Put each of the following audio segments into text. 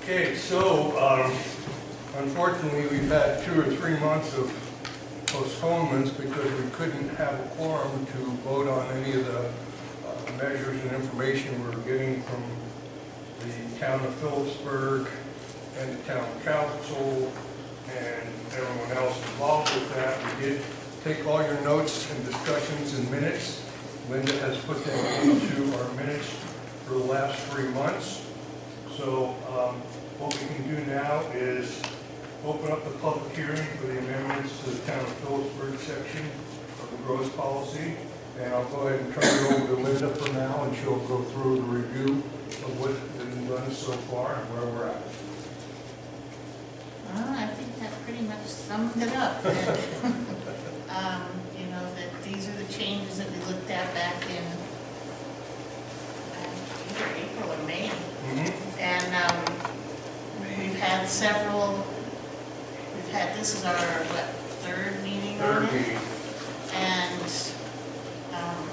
Okay, so unfortunately we've had 2 or 3 months of postponements because we couldn't have a quorum to vote on any of the measures and information we're getting from the town of Philipsburg and the town council and everyone else involved with that. We did take all your notes and discussions and minutes. Linda has put them into our minutes for the last 3 months. So what we can do now is open up the public hearing for the amendments to the town of Philipsburg section of the growth policy. And I'll go ahead and turn it over to Linda for now, and she'll go through the review of what's been done so far and where we're at. Well, I think that pretty much sums it up. You know, that these are the changes that we looked at back in either April or May. And we've had several, this is our, third meeting on it? And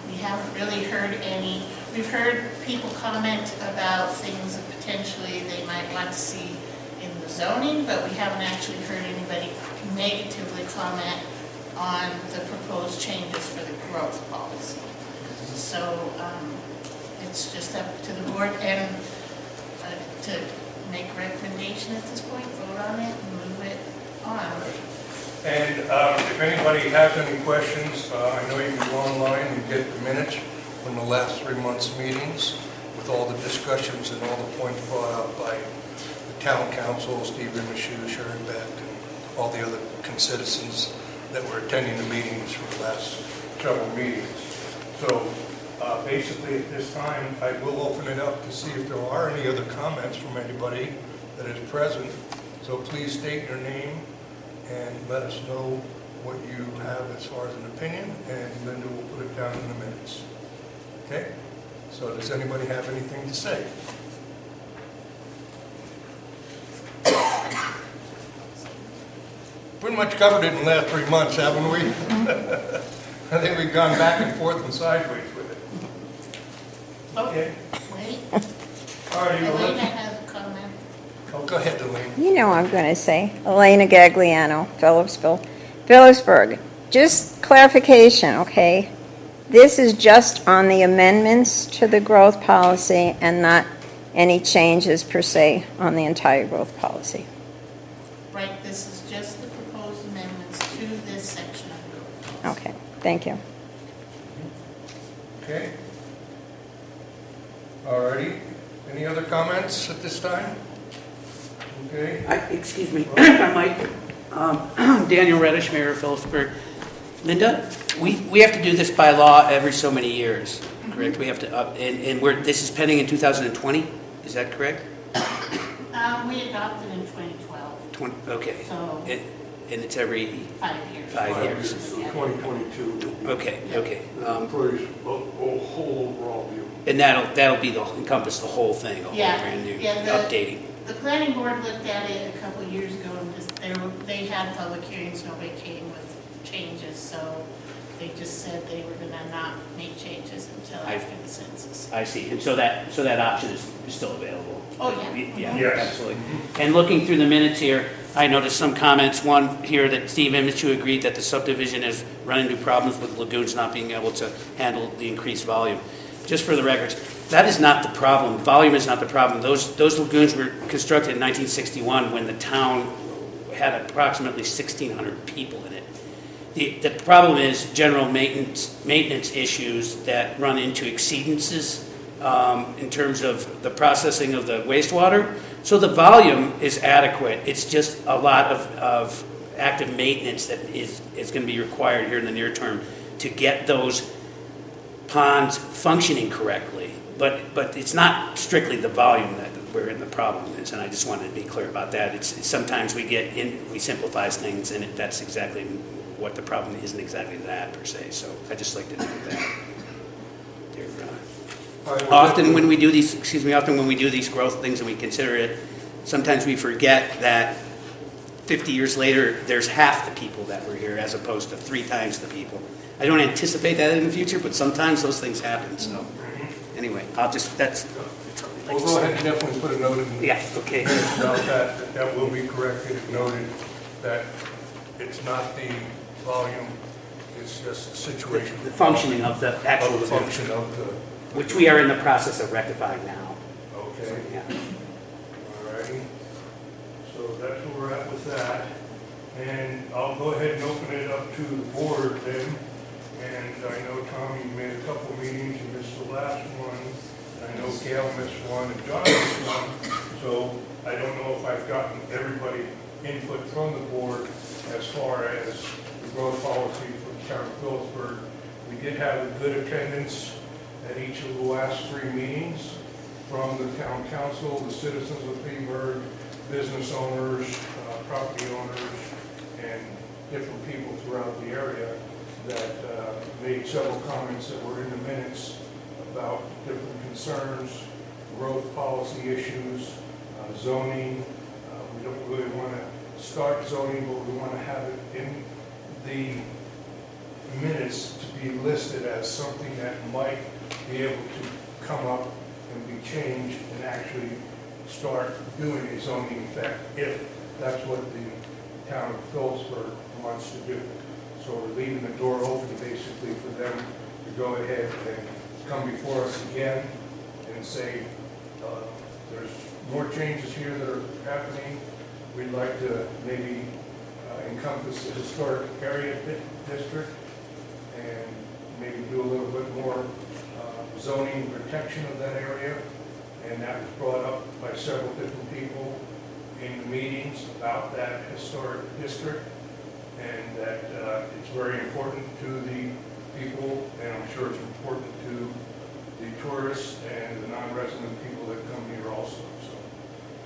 we haven't really heard any, we've heard people comment about things that potentially they might want to see in the zoning, but we haven't actually heard anybody negatively comment on the proposed changes for the growth policy. So it's just up to the board and to make a recommendation at this point, vote on it, and move it on. And if anybody has any questions, I know you can go online and get the minutes from the last 3 months' meetings with all the discussions and all the points brought up by the town council, Stephen Michoud, Sharon Beck, and all the other citizens that were attending the meetings for the last several meetings. So basically at this time, I will open it up to see if there are any other comments from anybody that is present. So please state your name and let us know what you have as far as an opinion, and Linda will put it down in the minutes. Okay? So does anybody have anything to say? Pretty much covered it in the last 3 months, haven't we? I think we've gone back and forth and sideways with it. Okay. Wait, All right, Elena has a comment. Oh, go ahead, Elaine. You know I'm going to say. Elena Gagliano, Philipsburg. Just clarification, okay? This is just on the amendments to the growth policy and not any changes per se on the entire growth policy. Right, this is just the proposed amendments to this section of the growth policy. Okay, thank you. Okay. All righty. Any other comments at this time? Okay. Excuse me, if I might. Daniel Reddish, Mayor of Philipsburg. Linda, we have to do this by law every so many years, correct? We have to, and this is pending in 2020, is that correct? We adopted in 2012. Okay. So and it's every 5 years. 5 years. 2022. Okay. Pretty whole overall view. And that'll be encompass the whole thing, a whole brand new updating. The planning board looked at it a couple of years ago, and they had public hearings, nobody came with changes, so they just said they were going to not make changes until after the census. I see, and so that option is still available. Oh, yeah. Yeah, Yes. absolutely. And looking through the minutes here, I noticed some comments. One here that Steve Michoud agreed that the subdivision has run into problems with lagoons not being able to handle the increased volume. Just for the records, that is not the problem. Volume is not the problem. Those lagoons were constructed in 1961 when the town had approximately 1,600 people in it. The problem is general maintenance issues that run into exceedances in terms of the processing of the wastewater. So the volume is adequate. It's just a lot of active maintenance that is going to be required here in the near term to get those ponds functioning correctly. But it's not strictly the volume that wherein the problem is, and I just wanted to be clear about that. It's sometimes we simplify things, and that's exactly what the problem isn't exactly that per se. So I just like to note that. Often when we do these growth things and we consider it, sometimes we forget that 50 years later, there's half the people that were here as opposed to 3 times the people. I don't anticipate that in the future, but sometimes those things happen. So anyway, that's We'll go ahead and definitely put a note in the Yeah, okay. about that, that will be corrected, noted that it's not the volume, it's just the situation. The functioning of the actual Of the lagoon, function of the, which we are in the process of rectifying now. okay, Yeah. all righty. So that's where we're at with that. And I'll go ahead and open it up to the board then. And I know, Tom, you made a couple meetings, you missed the last one. I know Gail missed one and John missed one. So I don't know if I've gotten everybody input from the board as far as the growth policy for the town of Philipsburg. We did have a good attendance at each of the last 3 meetings from the town council, the citizens of Philipsburg, business owners, property owners, and different people throughout the area that made several comments that were in the minutes about different concerns, growth policy issues, zoning. We don't really want to start zoning, but we want to have it in the minutes to be listed as something that might be able to come up and be changed and actually start doing a zoning effect if that's what the town of Philipsburg wants to do. So we're leaving the door open basically for them to go ahead and come before us again and say, there's more changes here that are happening. We'd like to maybe encompass the historic area district and maybe do a little bit more zoning protection of that area. And that was brought up by several different people in the meetings about that historic district, and that it's very important to the people, and I'm sure it's important to the tourists and the non-resident people that come here also. So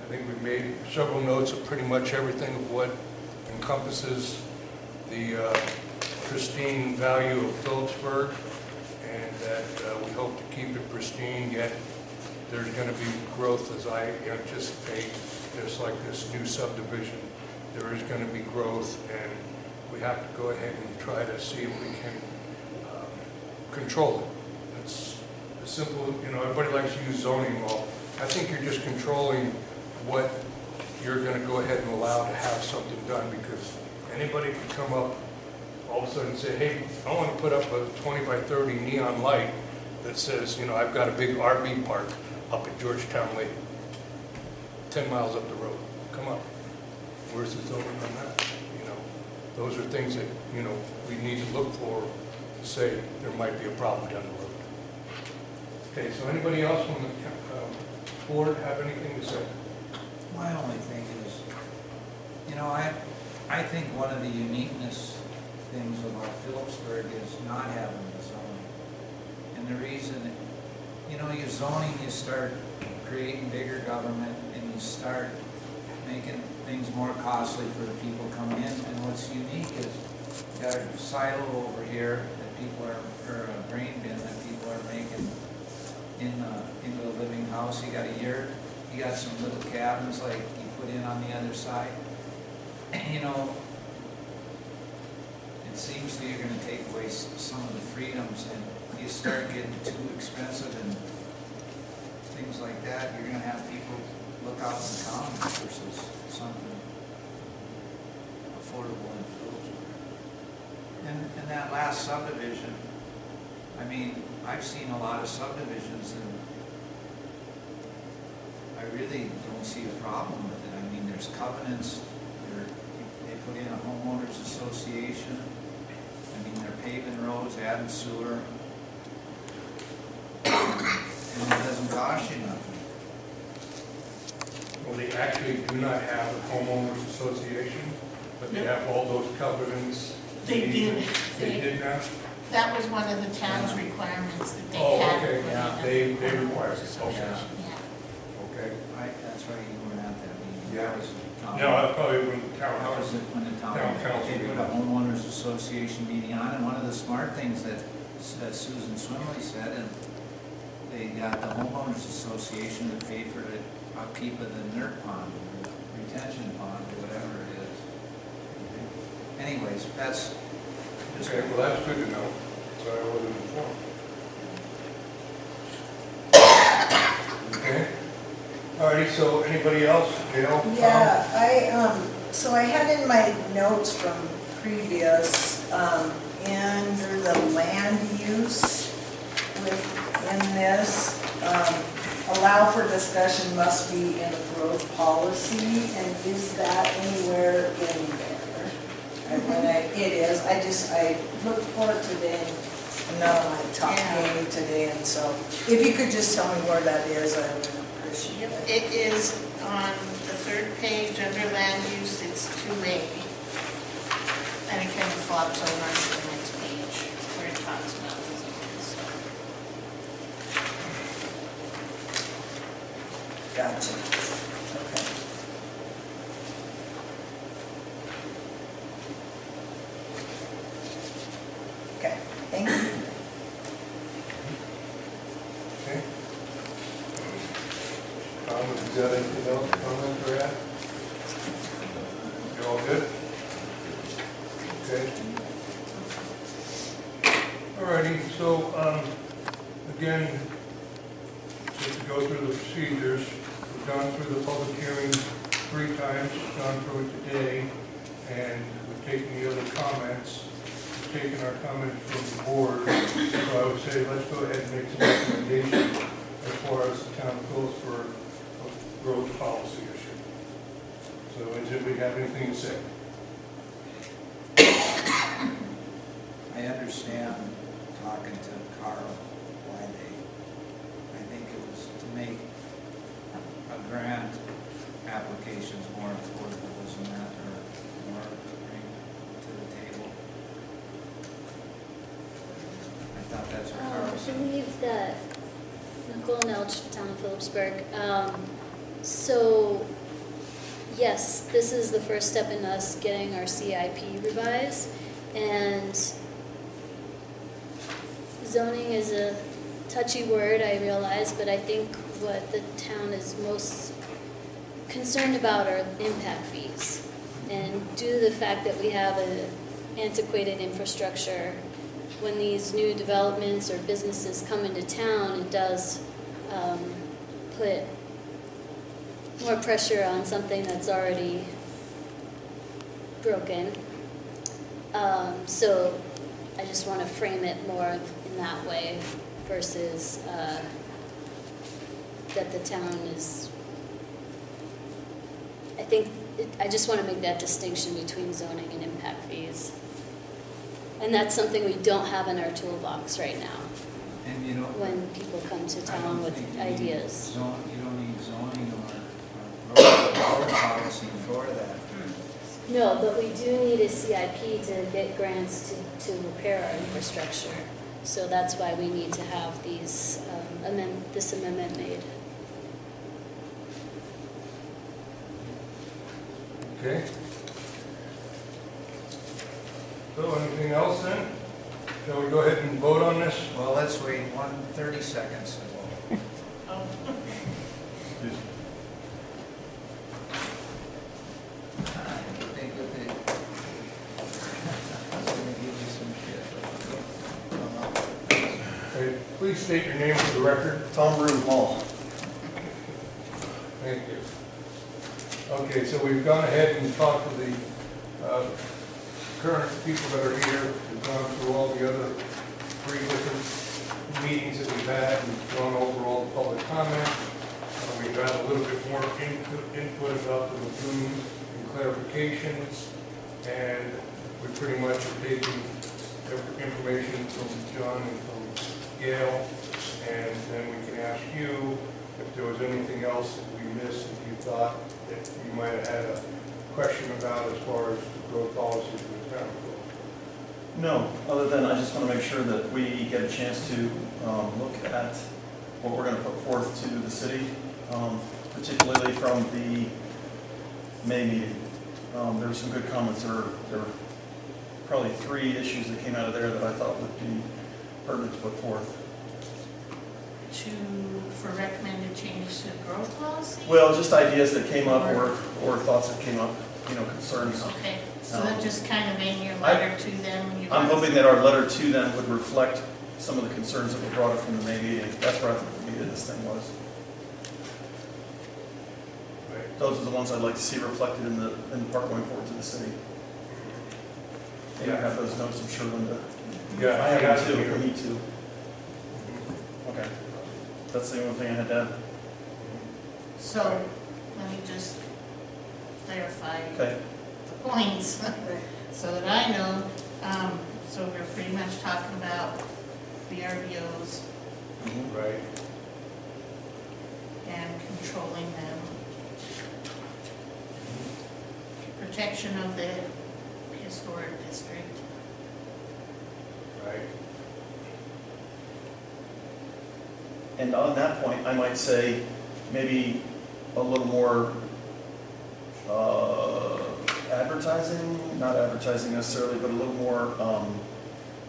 I think we've made several notes of pretty much everything of what encompasses the pristine value of Philipsburg, and that we hope to keep it pristine, yet there's going to be growth as I anticipate, just like this new subdivision. There is going to be growth, and we have to go ahead and try to see if we can control it. It's a simple, everybody likes to use zoning law. I think you're just controlling what you're going to go ahead and allow to have something done, because anybody can come up all of a sudden and say, hey, I want to put up a 20 by 30 neon light that says, I've got a big RV park up at Georgetown Lake, 10 miles up the road. Come on. Where's the zoning on that? Those are things that, we need to look for to say there might be a problem down the road. Okay, so anybody else from the board have anything to say? My only thing is, I think one of the uniqueness things about Philipsburg is not having the zoning. And the reason, your zoning, you start creating bigger government and you start making things more costly for the people coming in. And what's unique is you got a silo over here that people are, or a grain bin that people are making into a living house. You got a yurt, you got some little cabins like you put in on the other side. It seems that you're going to take away some of the freedoms, and you start getting too expensive and things like that, you're going to have people look out in the commons versus something affordable in Philipsburg. And that last subdivision, I've seen a lot of subdivisions, and I really don't see a problem with it. There's covenants, they put in a homeowners association, they're paving roads, adding sewer, and it doesn't cost you nothing. Well, they actually do not have a homeowners association, but they have all those covenants. They did. They did now? That was one of the town's requirements that they Oh, had. okay, put yeah, in. they require it, okay, Yeah. okay. That's right, you weren't at that meeting. Yeah. That was the town. No, I probably wouldn't count. That was when the town, Town council they put meeting. a homeowners association meeting on, and one of the smart things that Susan Swimley said, and they got the homeowners association to pay for the upkeep of the NERT pond, or retention pond, or whatever it is. Anyways, that's just. Okay, well, that's good to know, so I wasn't informed. Okay, Alrighty, so anybody else? Gail? Tom? Yeah, so I had in my notes from previous, under the land use within this, allow for discussion must be in the growth policy, and is that anywhere in there? It is, I looked for it today, and not on my top game today, and so, if you could just tell me where that is, I would appreciate it. It is on the third page under land use, it's 2A. And it kind of flops over to the next page where it talks about the zones. Gotcha. Okay. Okay, thank you. Okay. Tom, have you got anything else to comment or add? You all good? Okay. Alrighty, so, again, just to go through the procedures, we've gone through the public hearing 3 times, gone through it today, and we've taken the other comments, we've taken our comments from the board, so I would say let's go ahead and make some recommendations as far as the town goes for a growth policy issue. So, does anybody have anything to say? I understand talking to Carl why I think it was to make a grant applications more affordable, wasn't that, or more bring to the table? I thought that's what Carl I said. believe that Nicole Nelch, town of Philipsburg. So, yes, this is the first step in us getting our CIP revised, and zoning is a touchy word, I realize, but I think what the town is most concerned about are impact fees. And due to the fact that we have an antiquated infrastructure, when these new developments or businesses come into town, it does put more pressure on something that's already broken. So I just want to frame it more in that way versus that the town is, I just want to make that distinction between zoning and impact fees. And that's something we don't have in our toolbox right now And you know, when people come to I town don't with think you ideas. you don't need zoning or growth policy for that. No, but we do need a CIP to get grants to repair our infrastructure. So that's why we need to have these, this amendment made. Okay. So anything else then? Shall we go ahead and vote on this? Well, let's wait 30 seconds. Oh, I think that they, I'm gonna give you some shit. Okay, please state your name for the record. Tom Broom Hall. Thank you. Okay, so we've gone ahead and talked to the current people that are here. We've gone through all the other 3 different meetings that we've had. We've gone over all the public comment. We've had a little bit more input about the lagoons and clarifications. And we pretty much have taken information from John and from Gail. And then we can ask you if there was anything else that we missed, if you thought that you might have had a question about as far as the growth policy for the town. No, other than I just want to make sure that we get a chance to look at what we're going to put forth to the city, particularly from the May meeting. There were some good comments. There were probably 3 issues that came out of there that I thought would be pertinent to put forth. for recommended changes to the growth policy? Well, just ideas that came up or thoughts that came up, concerns. Okay, so that just kind of in your letter to them? I'm hoping that our letter to them would reflect some of the concerns that were brought up from the May meeting. That's where I think the meat of this thing was. those are the ones I'd like to see reflected in the part going forward to the city. And you have those notes, I'm sure, Linda. Yeah, I have got them too, it if we here. need to. Okay. That's the only thing I had to add. So, let me just clarify Okay. the points, so that I know. So we're pretty much talking about the RBOs Right. and controlling them. Protection of the historic district. Right. And on that point, I might say maybe a little more advertising, not advertising necessarily, but a little more,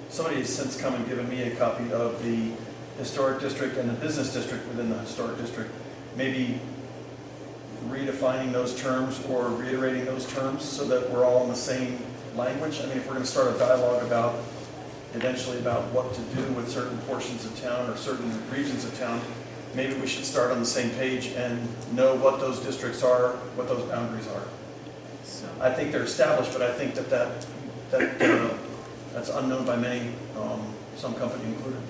somebody has since come and given me a copy of the historic district and the business district within the historic district. Maybe redefining those terms or reiterating those terms so that we're all in the same language. I mean, if we're going to start a dialogue about, eventually about what to do with certain portions of town or certain regions of town, maybe we should start on the same page and know what those districts are, what those boundaries are. So, I think they're established, but I think that's unknown by many, some company included.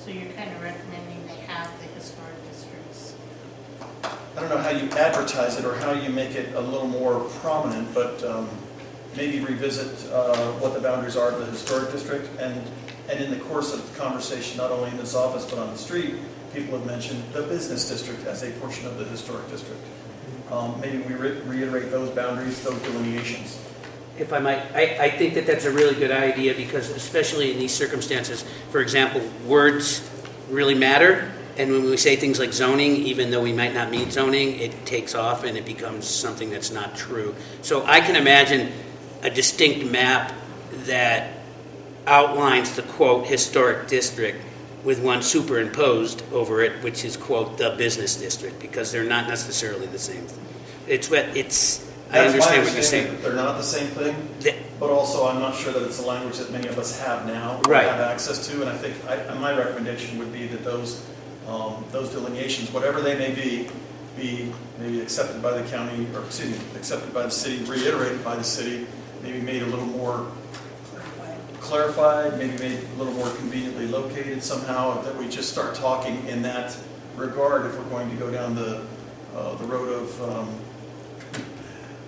so you're kind of recommending they have the historic districts. I don't know how you advertise it or how you make it a little more prominent, but maybe revisit what the boundaries are of the historic district. And in the course of the conversation, not only in this office but on the street, people have mentioned the business district as a portion of the historic district. Maybe we reiterate those boundaries, those delineations. If I might, I think that that's a really good idea because especially in these circumstances, for example, words really matter. And when we say things like zoning, even though we might not mean zoning, it takes off and it becomes something that's not true. So I can imagine a distinct map that outlines the quote historic district with one superimposed over it, which is quote the business district, because they're not necessarily the same thing. I understand what you're saying. That they're not the same thing, but also I'm not sure that it's a language that many of us have now, or Right. have access to, and I think my recommendation would be that those delineations, whatever they may be maybe accepted by the county, or excuse me, accepted by the city, reiterated by the city, maybe made a little more clarified, maybe made a little more conveniently located somehow, that we just start talking in that regard if we're going to go down the road of,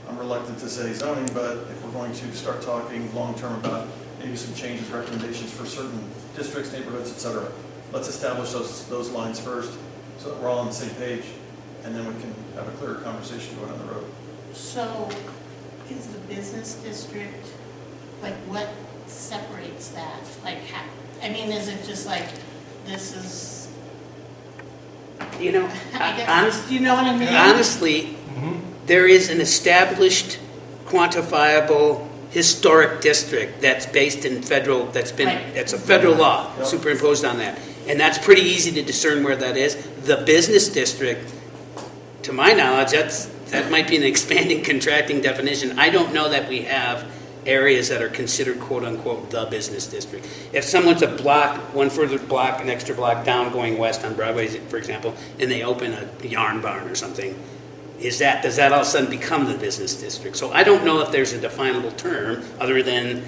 I'm reluctant to say zoning, but if we're going to start talking long-term about maybe some changes, recommendations for certain districts, neighborhoods, et cetera, let's establish those lines first so that we're all on the same page, and then we can have a clearer conversation going on the road. So, is the business district, like, what separates that? Like, how, I mean, is it just like, this is, You know, I guess, do you know what I mean? honestly, there is an established, quantifiable historic district that's based in federal, that's Right. a federal law Yep. superimposed on that. And that's pretty easy to discern where that is. The business district, to my knowledge, that might be an expanding, contracting definition. I don't know that we have areas that are considered quote-unquote the business district. If someone's a block, one further block, an extra block down going west on Broadway, for example, and they open a yarn barn or something, does that all of a sudden become the business district? So I don't know if there's a definable term other than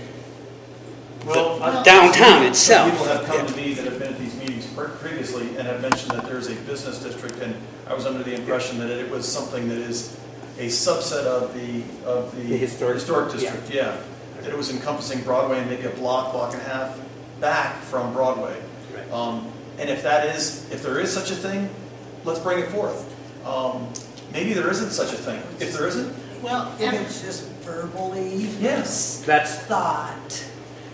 downtown itself. Some people have come to me that have been at these meetings previously and have mentioned that there's a business district, and I was under the impression that it was something that is a subset of the historic district, yeah. That it was encompassing Broadway and maybe a block and a half back from Broadway. Right. And if there is such a thing, let's bring it forth. Maybe there isn't such a thing. If there isn't, Well, If it's just verbally yes. That's thought.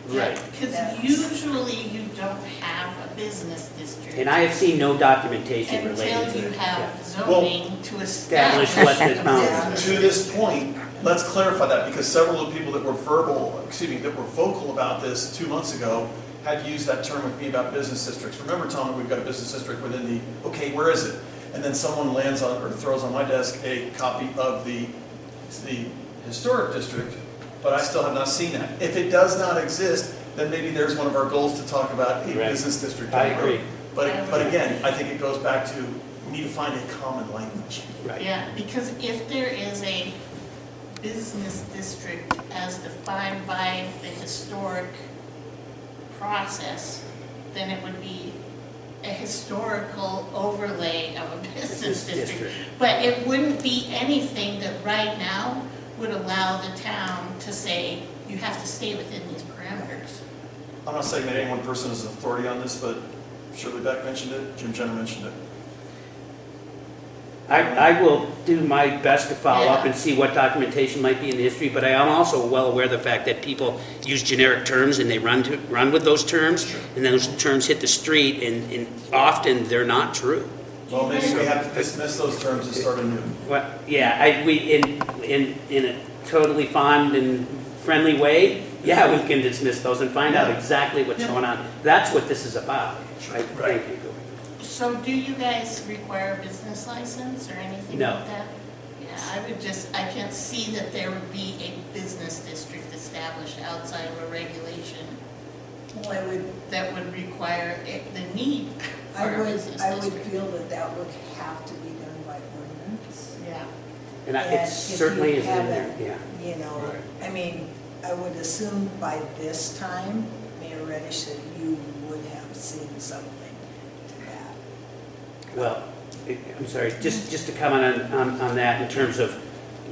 right. because That's- usually you don't have a business district. And I have seen no documentation related Until to you it. have Yeah. zoning to Establish establish. what the boundaries To this point, let's clarify that, because several of the people that were vocal about this 2 months ago had used that term with me about business districts. Remember, Tom, we've got a business district within the, okay, where is it? And then someone lands on, or throws on my desk a copy of the historic district, but I still have not seen that. If it does not exist, then maybe there's one of our goals to talk about a Right. business district. I agree. But again, I think it goes back to, we need to find a common language. Right. Yeah, because if there is a business district as defined by the historic process, then it would be a historical overlay of a business district. But it wouldn't be anything that right now would allow the town to say, you have to stay within these parameters. I'm not saying that any one person is an authority on this, but Shirley Beck mentioned it, Jim Jenner mentioned it. I will do my best to follow up Yeah. and see what documentation might be in the history, but I am also well aware of the fact that people use generic terms and they run with those terms, and then those terms hit the street, and often they're not true. Well, maybe we have to dismiss those terms and start anew. Well, yeah, we, in a totally fond and friendly way, yeah, we can dismiss those and find out exactly what's going on. That's what this is about. Right. Thank you. So do you guys require a business license or anything No. like that? Yeah, I can't see that there would be a business district established outside of a regulation Well, that would require the need for a business I would district. feel that that would have to be done by ordinance. Yeah, And And it if certainly you is in there, haven't, yeah. You know, Right. I mean, I would assume by this time, Mayor Reddish, that you would have seen something to that. Well, I'm sorry, just to comment on that in terms of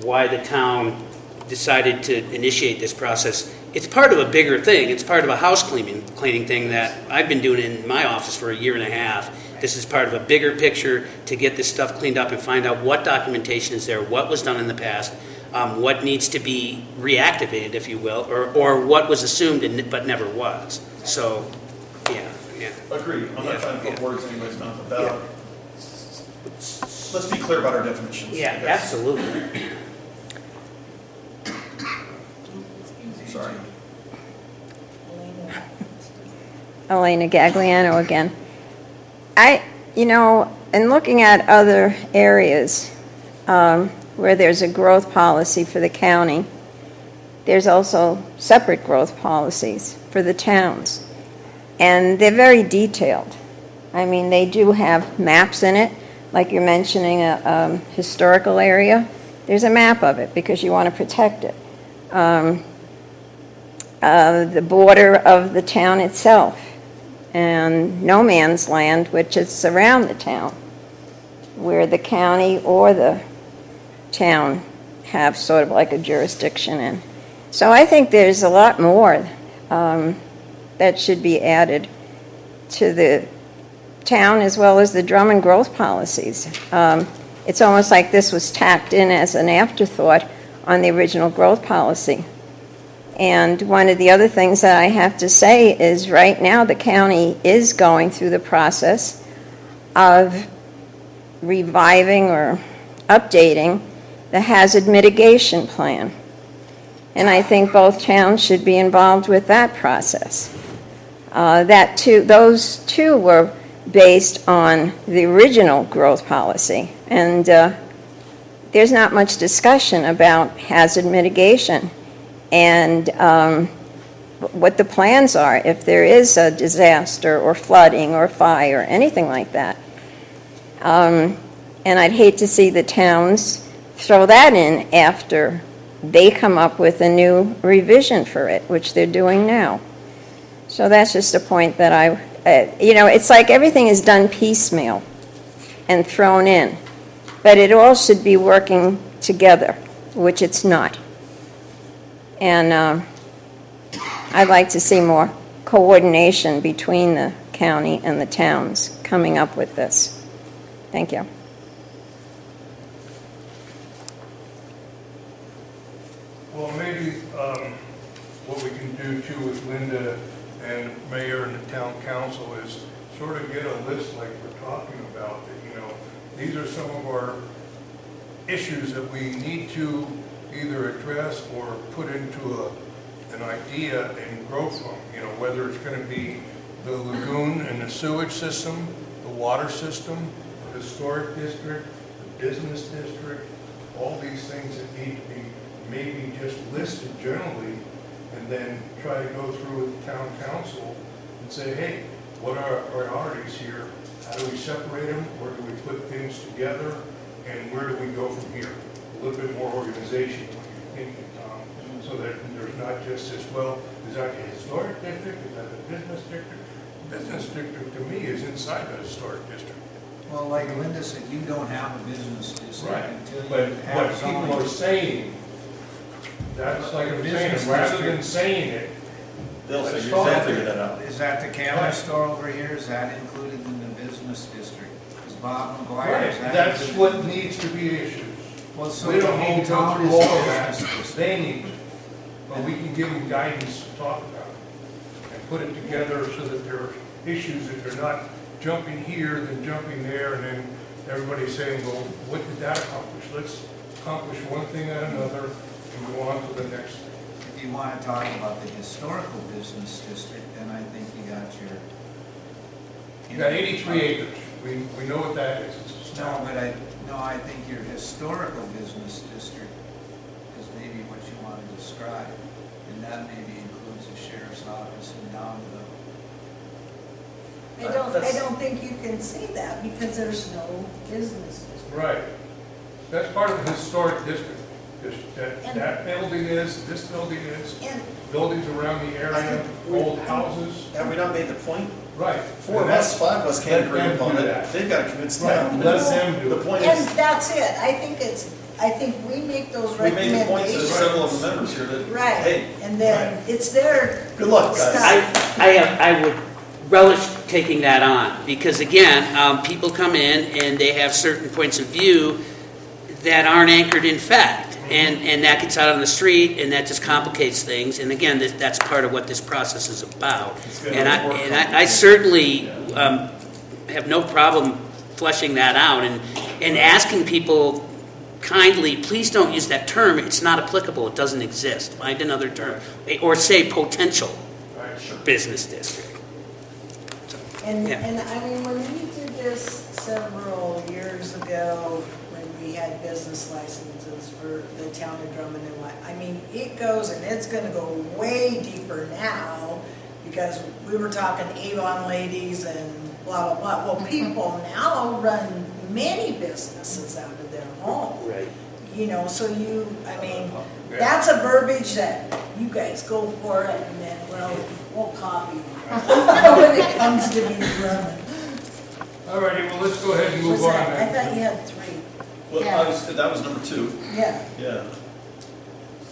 why the town decided to initiate this process. It's part of a bigger thing. It's part of a house cleaning thing that I've been doing in my office for a year and a half. This is part of a bigger picture to get this stuff cleaned up and find out what documentation is there, what was done in the past, what needs to be reactivated, if you will, or what was assumed but never was. So, yeah. Agreed, I'm not trying to put Yeah. words in anybody's mouth about, let's be clear about our definitions. Yeah, I guess. absolutely. Sorry. Elena Gagliano again. In looking at other areas where there's a growth policy for the county, there's also separate growth policies for the towns. And they're very detailed. I mean, they do have maps in it, like you're mentioning a historical area. There's a map of it because you want to protect it. The border of the town itself, and no man's land, which is around the town, where the county or the town have sort of like a jurisdiction in. So I think there's a lot more that should be added to the town as well as the Drummond growth policies. It's almost like this was tacked in as an afterthought on the original growth policy. And one of the other things that I have to say is right now the county is going through the process of reviving or updating the hazard mitigation plan. And I think both towns should be involved with that process. Those two were based on the original growth policy. And there's not much discussion about hazard mitigation and what the plans are if there is a disaster or flooding or fire or anything like that. And I'd hate to see the towns throw that in after they come up with a new revision for it, which they're doing now. So that's just a point that it's like everything is done piecemeal and thrown in, but it all should be working together, which it's not. And I'd like to see more coordination between the county and the towns coming up with this. Thank you. Well, maybe what we can do too with Linda and Mayor and the town council is sort of get a list like we're talking about, that, these are some of our issues that we need to either address or put into an idea and grow from, whether it's going to be the lagoon and the sewage system, the water system, the historic district, the business district, all these things that need to be maybe just listed generally, and then try to go through with the town council and say, hey, what are our priorities here? How do we separate them? Where do we put things together? And where do we go from here? A little bit more organization, what you're thinking, Tom, so that there's not just this, well, is that a historic district? Is that a business district? Business district to me is inside the historic district. Well, like Linda said, you don't have a business district Right, until you but have what people are zoning. saying, that's like I'm saying, Business rather district. than saying it, They'll Let's figure, talk. they'll figure that out. Is that the camera store over here, is that included in the business district? Is Bob McGuire, right, is that? that's included? what needs to be issued. Well, so We the don't whole need to go town through is all a of that, business district. they need to. But we can give them guidance to talk about it and put it together so that there are issues, that they're not jumping here, then jumping there, and then everybody's saying, well, what did that accomplish? Let's accomplish one thing at another and go on to the next thing. If you want to talk about the historical business district, then I think you got your. You got 83 acres, we know what that is. It's a No, town. but I think your historical business district is maybe what you want to describe. And that maybe includes the sheriff's office and down to the. I don't think you can say that because there's no business district. Right. That's part of the historic district. That building is, this building is, And buildings around the I area, think we- old houses. Have we not made the point? Right. Four of us, five of us can't agree Let them upon do it. that. They've got to convince the Right, town. let them do The it. point And is, that's it, I think we make those we made the point to recommendations. several of the members here that, Right, hey, and then it's their good luck, guys. stuff. I would relish taking that on, because again, people come in and they have certain points of view that aren't anchored in fact. And that gets out on the street, and that just complicates things. And again, that's part of what this process is about. It's gonna And work I certainly have no problem fleshing that out and asking people kindly, please don't use that term. It's not applicable. It doesn't exist. Find another term. Or say potential Right, sure. business district. And, Yeah. and I mean, when we did this several years ago, when we had business licenses for the town of Drummond and what, I mean, it goes and it's gonna go way deeper now because we were talking Avon ladies and blah, blah, blah. Well, people now run many businesses out of their home. Right. You know, so you, I mean, Yeah. that's a verbiage that you guys go for it and then, well, we'll copy when it comes to be Drummond. All righty, well, let's go ahead and move What's on that? I then. thought you had three. Well, that was number two, Yeah. yeah.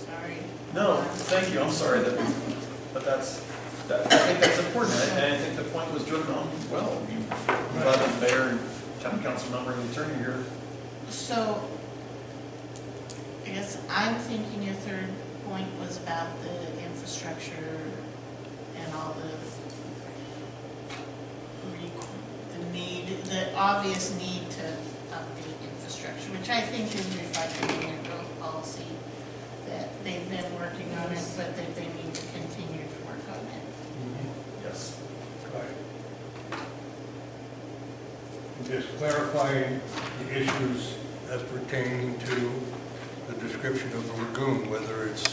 Sorry. No, thank you, I'm sorry that, but I think that's important, and I think the point was driven on well. You brought the mayor and town council member and the attorney here. So, I guess I'm thinking your third point was about the infrastructure and all the obvious need to update infrastructure, which I think is reflected in their growth policy, that they've been working on it, but that they need to continue to work on it. Yes. Right. And just clarifying the issues as pertaining to the description of the lagoon, whether it's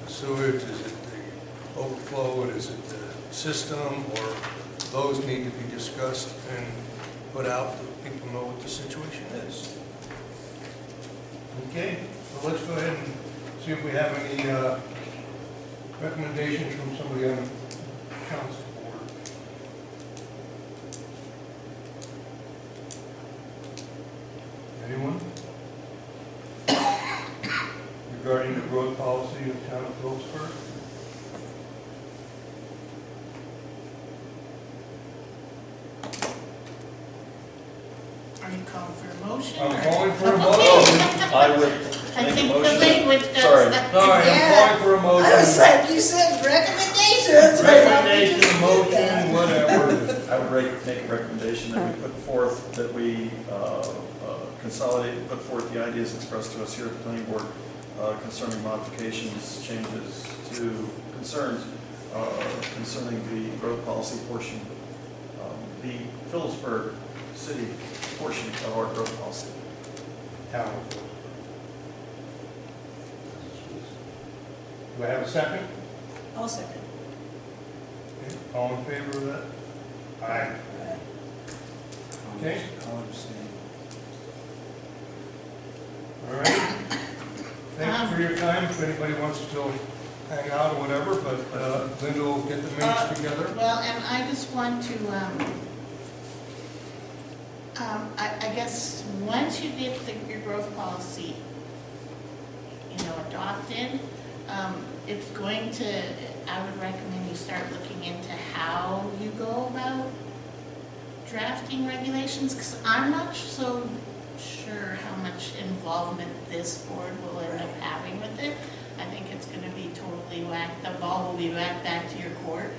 the sewage, is it the overflow, is it the system, or those need to be discussed and put out so people know what the situation is. Okay, so let's go ahead and see if we have any recommendations from somebody on the council board. Anyone? Regarding the growth policy of town of Philipsburg? Are you calling for a motion? I'm or- calling for a Okay. motion. I would I make a think the motion. language does Sorry. that. Sorry, I'm calling for a motion. I was like, you said recommendations. Recommendation, motion, whatever. I would make a recommendation that we put forth, that we consolidate and put forth the ideas expressed to us here at the planning board concerning modifications, changes to concerns concerning the growth policy portion, the Philipsburg city portion of our growth policy. Town of Philipsburg. Do I have a second? I'll second. Okay, all in favor of that? Aye. Okay. I'll abstain. All right. Thanks for your time. If anybody wants to hang out or whatever, but Linda will get the minutes together. Well, and I just want to, I guess, once you get your growth policy, adopted, it's going to, I would recommend you start looking into how you go about drafting regulations, because I'm not so sure how much involvement this board will end up having with it. I think it's going to be totally whacked, the ball will be whacked back to your court.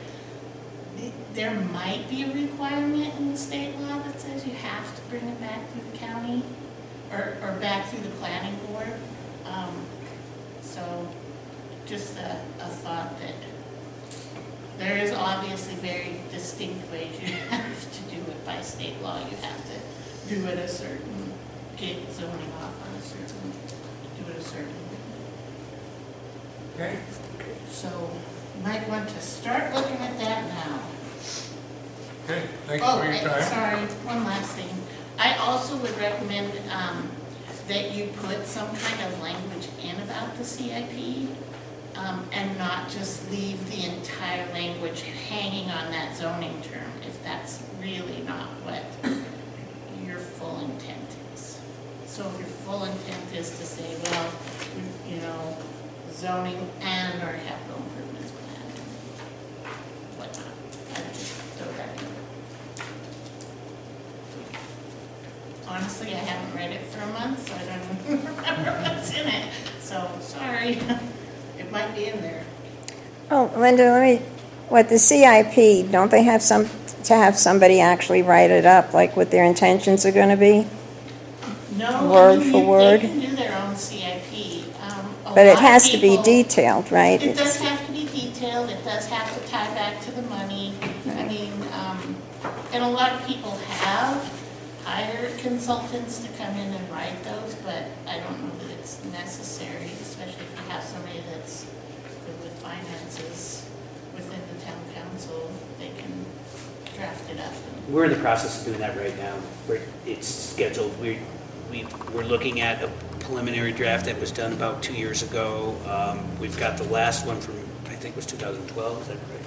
There might be a requirement in the state law that says you have to bring it back through the county or back through the planning board. So just a thought that there is obviously very distinct ways you have to do it by state law. You have to do it a certain, get zoning off on a certain, do it a certain way. Okay. So you might want to start looking at that now. Okay, thank you for your time. Sorry, one last thing. I also would recommend that you put some kind of language in about the CIP and not just leave the entire language hanging on that zoning term if that's really not what your full intent is. So if your full intent is to say, well, zoning and our capital improvements plan and whatnot, I would just throw that in. Honestly, I haven't read it for a month, so I don't remember what's in it. So, sorry. It might be in there. Oh, Linda, what the CIP, don't they have to have somebody actually write it up, like what their intentions are going to be? No, Word for word? They can do their own CIP. But it has to be detailed, right? It does have to be detailed. It does have to tie back to the money. I mean, and a lot of people have hired consultants to come in and write those, but I don't know that it's necessary, especially if you have somebody that's good with finances within the town council. They can draft it up. We're in the process of doing that right now. It's scheduled. We're looking at a preliminary draft that was done about 2 years ago. We've got the last one from, I think it was 2012, is that correct?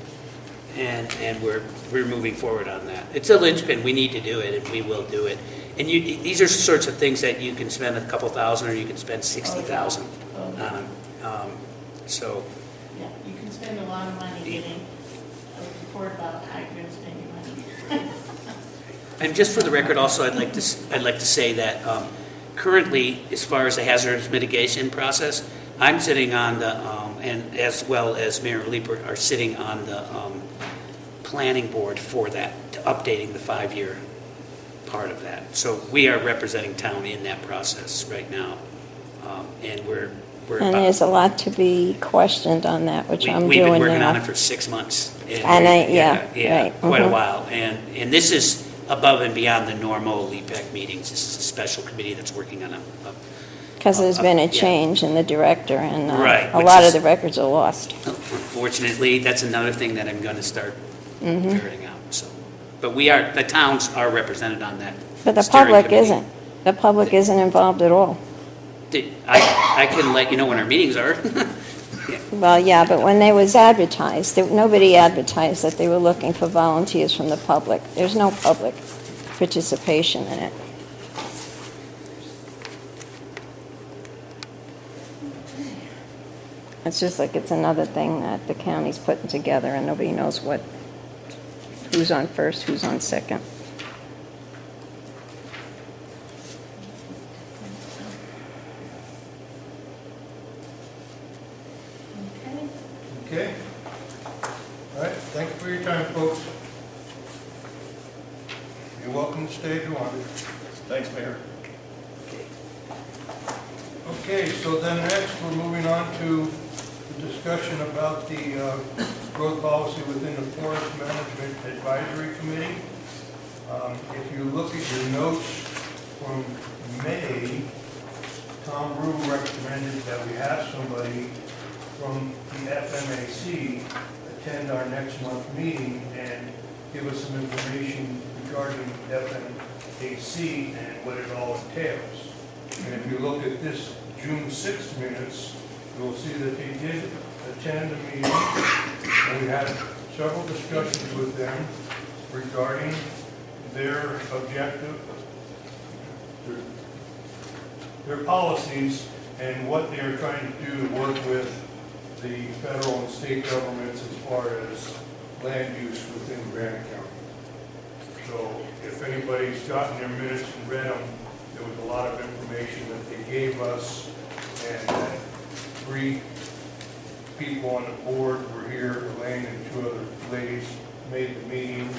And we're moving forward on that. It's a linchpin. We need to do it, and we will do it. And these are sorts of things that you can spend a couple thousand, or you can spend 60,000 on them. So Yeah, you can spend a lot of money getting a report about how you're going to spend your money. And just for the record, also, I'd like to say that currently, as far as the hazardous mitigation process, I'm sitting on the, and as well as Mayor Liebert are sitting on the planning board for that, updating the 5-year part of that. So we are representing town in that process right now, and we're And about, there's a lot to be questioned on that, which I'm doing now. we've been working on it for 6 months. And right. Quite a Mhm. while. And this is above and beyond the normal LEPEC meetings. This is a special committee that's working on a Because there's been a yeah. change in the director, and Right, a which lot is- of the records are lost. Unfortunately, that's another thing that I'm going to start ferreting out. So, but the towns are represented on that. But the steering public committee. isn't. The public isn't involved at all. I can let you know when our meetings are. Well, yeah, but when they was advertised, nobody advertised that they were looking for volunteers from the public. There's no public participation in it. It's just like it's another thing that the county's putting together and nobody knows who's on first, who's on second. Okay. Okay. All right, thank you for your time, folks. You're welcome to stay if you want. Thanks, Mayor. Okay, so then next, we're moving on to the discussion about the growth policy within the Forest Management Advisory Committee. If you look at your notes from May, Tom Rue recommended that we have somebody from the FMAC attend our next month meeting, and give us some information regarding FMAC and what it all entails. And if you look at this June 6th minutes, you'll see that they did attend a meeting, and we had several discussions with them regarding their objective, their policies, and what they are trying to do to work with the federal and state governments as far as land use within Granite County. So if anybody's gotten their minutes and read them, there was a lot of information that they gave us, and that 3 people on the board were here, Elaine and 2 other ladies made the meeting.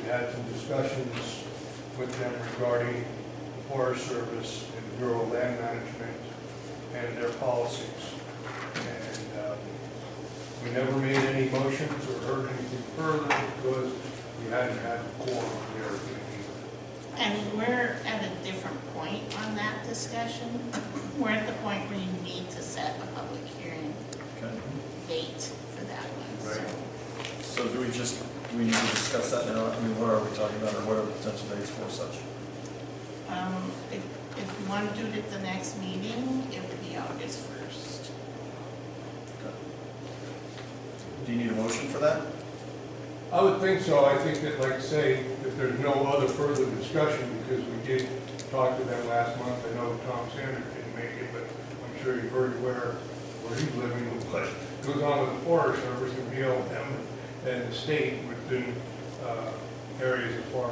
We had some discussions with them regarding the Forest Service and Bureau of Land Management and their policies. And we never made any motions or heard anything further because we hadn't had a quorum there. And we're at a different point on that discussion. We're at the point where you need to set a public hearing Okay. date for that one. Right. So do we need to discuss that now? I mean, what are we talking about, or what are the potential dates for such? If you want to do it at the next meeting, it would be August 1st. Okay. Do you need a motion for that? I would think so. I think that, like I say, if there's no other further discussion, because we did talk to them last month. I know Tom Sanders didn't make it, but I'm sure you've heard where he's living, what goes on with the Forest Service and BLM and the state within areas as far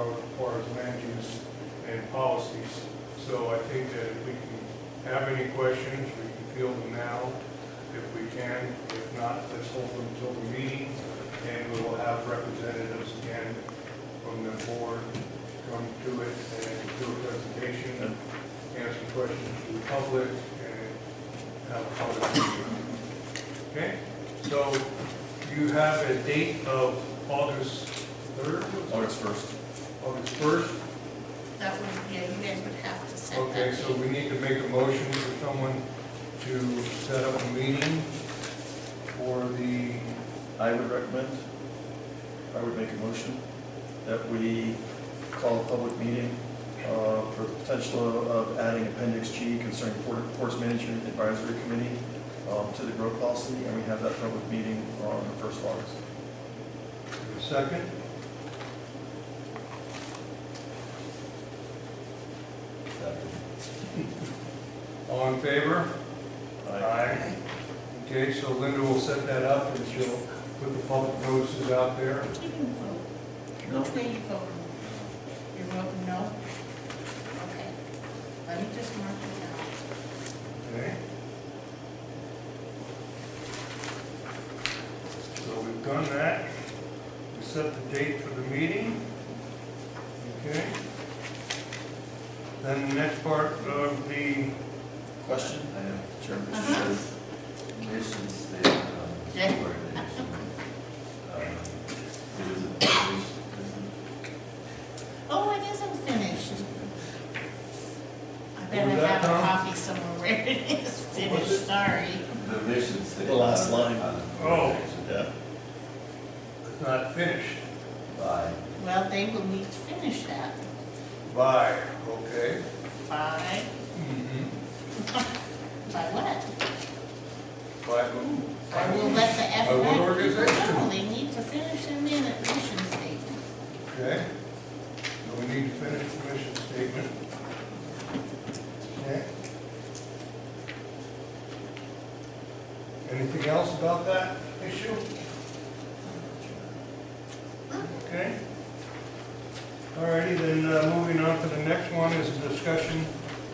as land use and policies. So I think that if we can have any questions, we can field them now if we can. If not, let's hold them until the meeting, and we will have representatives again from the board come to it and do a presentation, answer questions to the public, and have a public meeting. Okay? So you have a date of August 3rd? August 1st. August 1st? That would, yeah, you guys would have to set that Okay, date. so we need to make a motion for someone to set up a meeting for the, I would make a motion that we call a public meeting for the potential of adding Appendix G concerning Forest Management Advisory Committee to the growth policy, and we have that public meeting on the 1st of August. second? All in favor? Aye. Okay, so Linda will set that up, and she'll put the public notices out there. You can vote. No. Which way you voting? You're voting no? Okay. Let me just mark it down. Okay. So we've done that. We set the date for the meeting. Okay. Then the next part of the, Question? I have Chairman. Uh-huh. mission statement on Yeah. coordination. It isn't finished, Oh, it isn't finished. I bet I What was that, have a Tom? copy somewhere where it is What was finished, it? sorry. the mission statement. The last line. on Oh. coordination. Yeah. it's not finished. By, Well, they will need to finish that By, okay. by, by what? By who? I will let the By what FMAC people organization? know, they need to finish their mission statement. Okay. So we need to finish the mission statement. Okay. Anything else about that issue? Okay. Alrighty, then moving on to the next one is a discussion,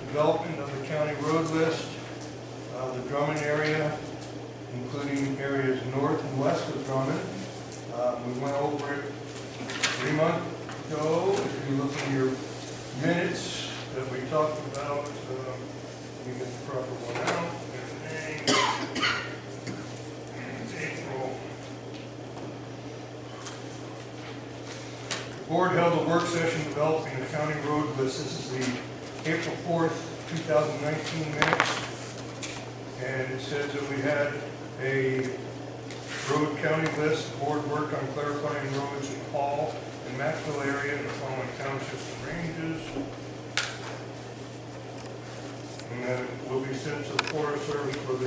development of the county road list, the Drummond area, including areas north and west of Drummond. We went over it 3 months ago. If you look in your minutes that we talked about, let me get the proper one out. April. The board held a work session developing the county road list. This is the April 4th, 2019 minutes. And it says that we had a road county list. The board worked on clarifying roads in fall in Maxwell area in the following townships and ranges. And that it will be sent to the Forest Service for their